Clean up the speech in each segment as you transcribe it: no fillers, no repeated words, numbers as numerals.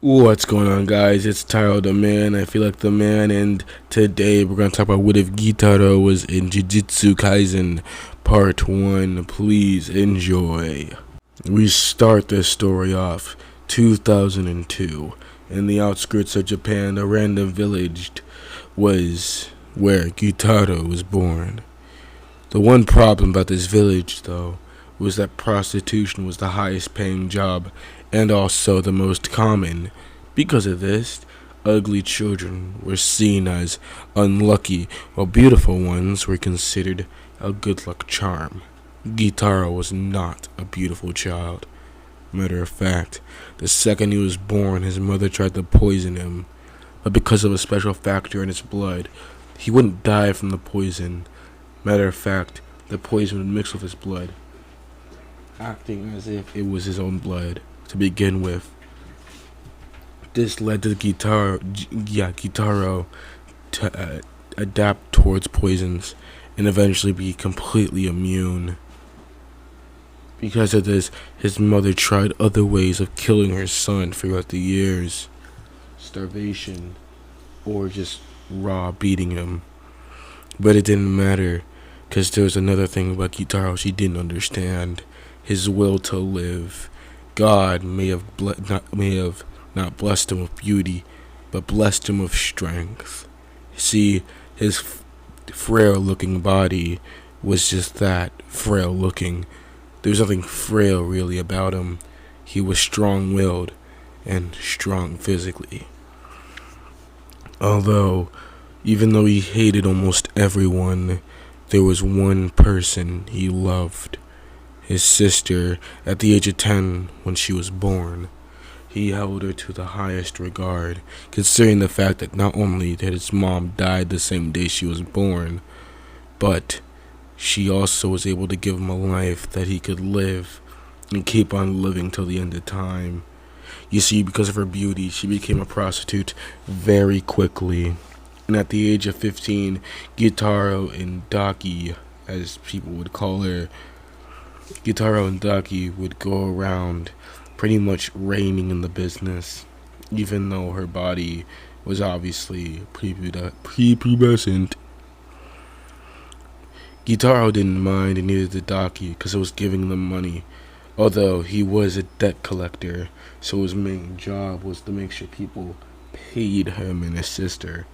What's going on, guys? It's Tyro the Man. I feel like the man, and today we're gonna talk about what if Gyutaro was in Jujutsu Kaisen Part 1. Please enjoy. We start this story off 2002. In the outskirts of Japan, a random village was where Gyutaro was born. The one problem about this village, though, was that prostitution was the highest paying job and also the most common. Because of this, ugly children were seen as unlucky, while beautiful ones were considered a good luck charm. Gyutaro was not a beautiful child. Matter of fact, the second he was born, his mother tried to poison him, but because of a special factor in his blood, he wouldn't die from the poison. Matter of fact, the poison would mix with his blood, acting as if it was his own blood to begin with. This led to Gyutaro to adapt towards poisons and eventually be completely immune. Because of this, his mother tried other ways of killing her son throughout the years. Starvation, or just raw beating him. But it didn't matter, because there was another thing about Gyutaro she didn't understand. His will to live. God may have not blessed him with beauty, but blessed him with strength. See, his frail-looking body was just that, frail-looking. There was nothing frail really about him. He was strong-willed and strong physically. Even though he hated almost everyone, there was one person he loved. His sister, at the age of 10 when she was born. He held her to the highest regard, considering the fact that not only did his mom die the same day she was born, but she also was able to give him a life that he could live and keep on living till the end of time. You see, because of her beauty, she became a prostitute very quickly. And at the age of 15, Gyutaro and Daki, as people would call her, Gyutaro and Daki would go around pretty much reigning in the business, even though her body was obviously prepubescent. Gyutaro didn't mind, and neither did Daki, because it was giving them money. Although he was a debt collector, so his main job was to make sure people paid him and his sister.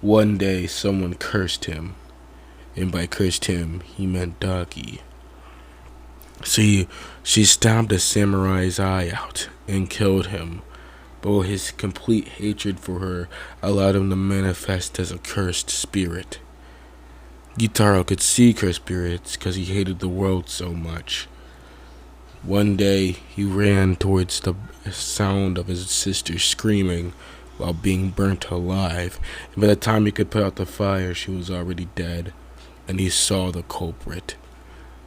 One day, someone cursed him, and by cursed him, he meant Daki. See, she stabbed a samurai's eye out and killed him, but his complete hatred for her allowed him to manifest as a cursed spirit. Gyutaro could see cursed spirits because he hated the world so much. One day, he ran towards the sound of his sister screaming while being burnt alive, and by the time he could put out the fire, she was already dead, and he saw the culprit.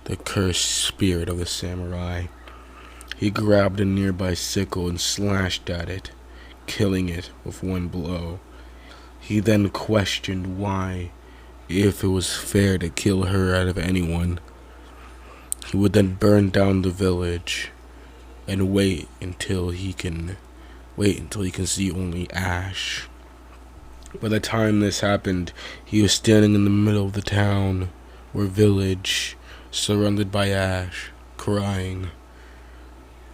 The cursed spirit of the samurai. He grabbed a nearby sickle and slashed at it, killing it with one blow. He then questioned why, if it was fair to kill her out of anyone. He would then burn down the village and wait until he can see only ash. By the time this happened, he was standing in the middle of the town or village, surrounded by ash, crying.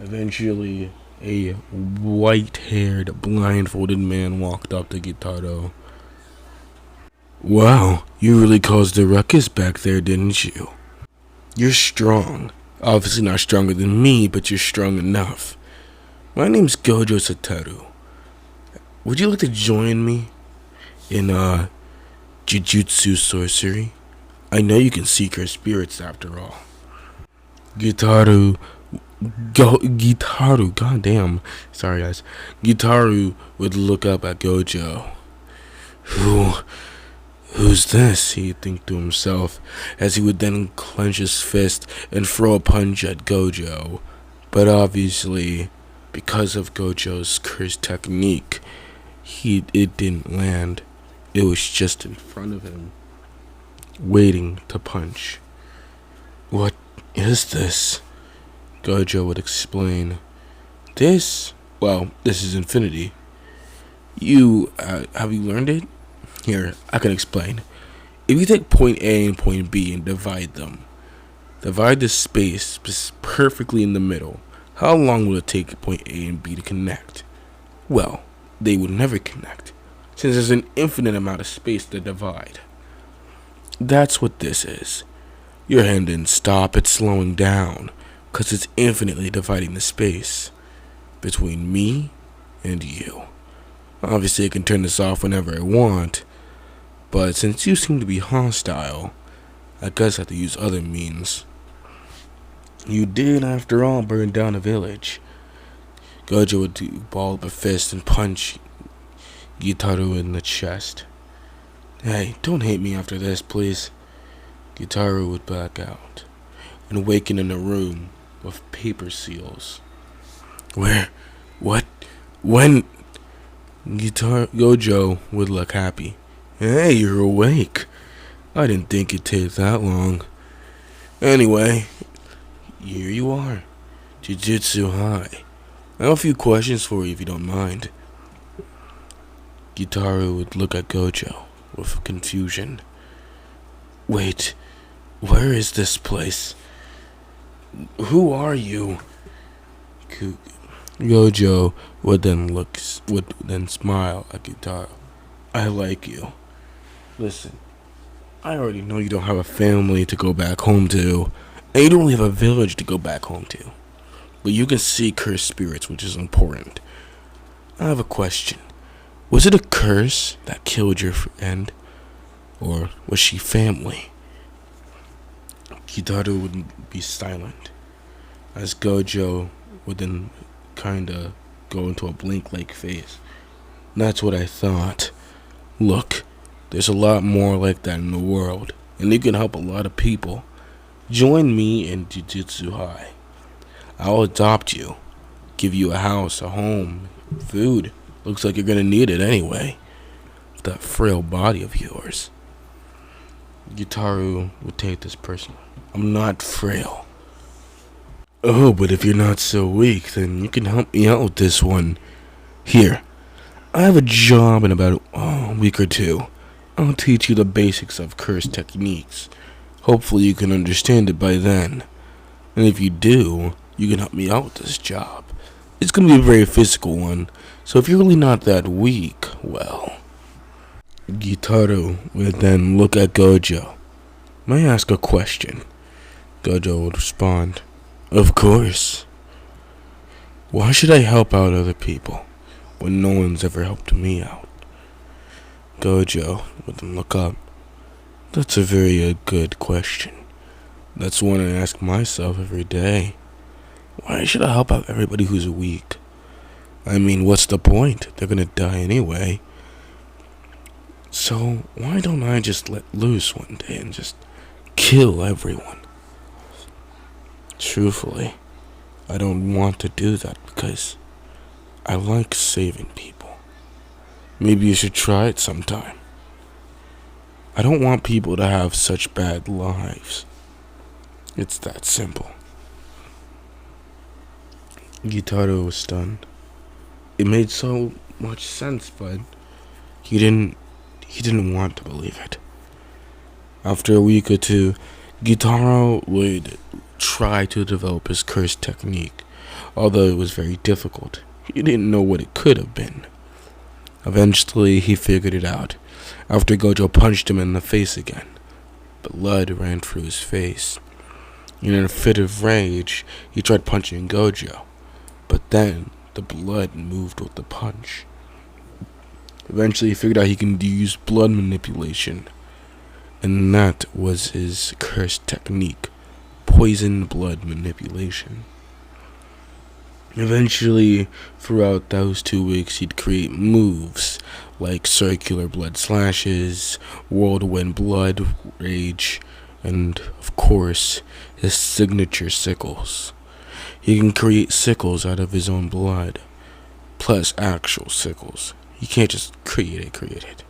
Eventually, a white-haired, blindfolded man walked up to Gyutaro. "Wow, you really caused a ruckus back there, didn't you? You're strong. Obviously not stronger than me, but you're strong enough. My name's Gojo Satoru. Would you like to join me in, jujutsu sorcery? I know you can seek her spirits after all." Gyutaro, goddamn. Sorry, guys. Gyutaro would look up at Gojo. Who's this? He'd think to himself, as he would then clench his fist and throw a punch at Gojo. But obviously, because of Gojo's cursed technique, it didn't land. It was just in front of him, waiting to punch. "What is this?" Gojo would explain. "This? Well, this is infinity. You, have you learned it? Here, I can explain. If you take point A and point B and divide them, divide the space perfectly in the middle, how long will it take point A and B to connect? Well, they would never connect, since there's an infinite amount of space to divide. That's what this is. Your hand didn't stop, it's slowing down, because it's infinitely dividing the space between me and you. Obviously, I can turn this off whenever I want, but since you seem to be hostile, I guess I have to use other means. You did, after all, burn down a village. Gojo would ball up a fist and punch Gyutaro in the chest. Hey, don't hate me after this, please. Gyutaro would back out and awaken in a room with paper seals. Where? What? When? Gojo would look happy. Hey, you're awake. I didn't think it'd take that long. Anyway, here you are. Jujutsu High. I have a few questions for you if you don't mind. Gyutaro would look at Gojo with confusion. Wait, where is this place? Who are you? Gojo would then smile at Gyutaro. I like you. Listen, I already know you don't have a family to go back home to, and you don't really have a village to go back home to. But you can see cursed spirits, which is important. I have a question. Was it a curse that killed your friend? Or was she family? Gyutaro would be silent, as Gojo would then kinda go into a blink-like phase. That's what I thought. Look, there's a lot more like that in the world, and you can help a lot of people. Join me in Jujutsu High. I'll adopt you, give you a house, a home, food. Looks like you're gonna need it anyway, with that frail body of yours. Gyutaro would take this personally. I'm not frail. Oh, but if you're not so weak, then you can help me out with this one. Here, I have a job in about a week or two. I'll teach you the basics of curse techniques. Hopefully you can understand it by then. And if you do, you can help me out with this job. It's going to be a very physical one, so if you're really not that weak, well... Gyutaro would then look at Gojo. May I ask a question? Gojo would respond, Of course. Why should I help out other people when no one's ever helped me out? Gojo would then look up. That's a very good question. That's one I ask myself every day. Why should I help out everybody who's weak? I mean, what's the point? They're gonna die anyway. So why don't I just let loose one day and just kill everyone? Truthfully, I don't want to do that because I like saving people. Maybe you should try it sometime. I don't want people to have such bad lives. It's that simple. Gyutaro was stunned. It made so much sense, but he didn't want to believe it. After a week or two, Gyutaro would try to develop his curse technique, although it was very difficult. He didn't know what it could have been. Eventually, he figured it out, after Gojo punched him in the face again. Blood ran through his face. In a fit of rage, he tried punching Gojo, but then the blood moved with the punch. Eventually, he figured out he can use blood manipulation, and that was his curse technique, poison blood manipulation. Eventually, throughout those 2 weeks, he'd create moves like circular blood slashes, whirlwind blood rage, and, of course, his signature sickles. He can create sickles out of his own blood, plus actual sickles. He can't just create it.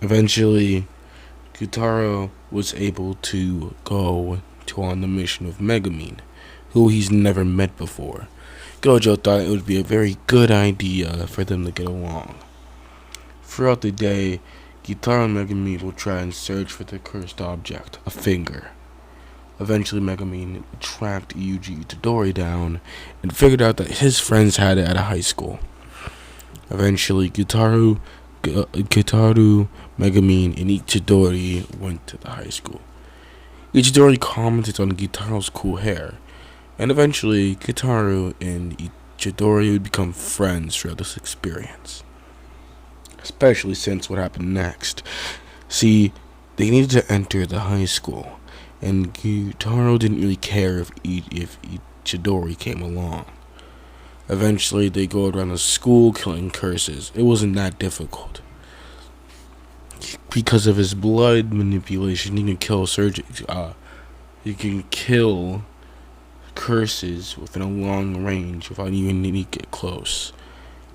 Eventually, Gyutaro was able to go on the mission with Megumin, who he's never met before. Gojo thought it would be a very good idea for them to get along. Throughout the day, Gyutaro and Megumin will try and search for the cursed object, a finger. Eventually, Megumin tracked Yuji Itadori down and figured out that his friends had it at a high school. Eventually, Gyutaro, Megumin, and Itadori went to the high school. Itadori commented on Gyutaro's cool hair, and eventually, Gyutaro and Itadori would become friends throughout this experience. Especially since what happened next. See, they needed to enter the high school, and Gyutaro didn't really care if Itadori came along. Eventually, they go around the school killing curses. It wasn't that difficult. Because of his blood manipulation, he can kill curses within a long range without even needing to get close.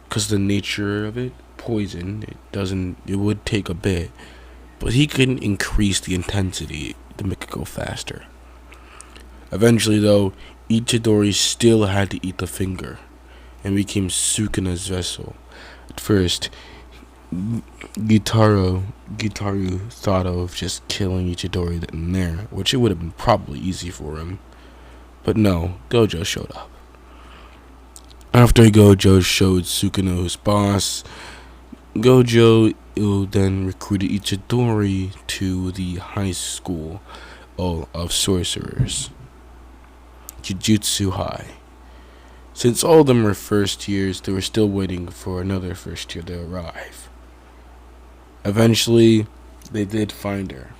Because the nature of it, poison, it would take a bit, but he couldn't increase the intensity to make it go faster. Eventually, though, Itadori still had to eat the finger and became Sukuna's vessel. At first, Gyutaro thought of just killing Itadori then and there, which it would have been probably easy for him. But no, Gojo showed up. After Gojo showed Sukuna who's boss, Gojo then recruited Itadori to the high school of sorcerers, Jujutsu High. Since all of them were first years, they were still waiting for another first year to arrive. Eventually, they did find her.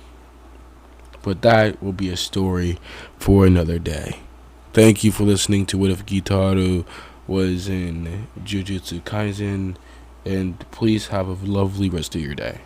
But that will be a story for another day. Thank you for listening to What If Gyutaro was in Jujutsu Kaisen, and please have a lovely rest of your day.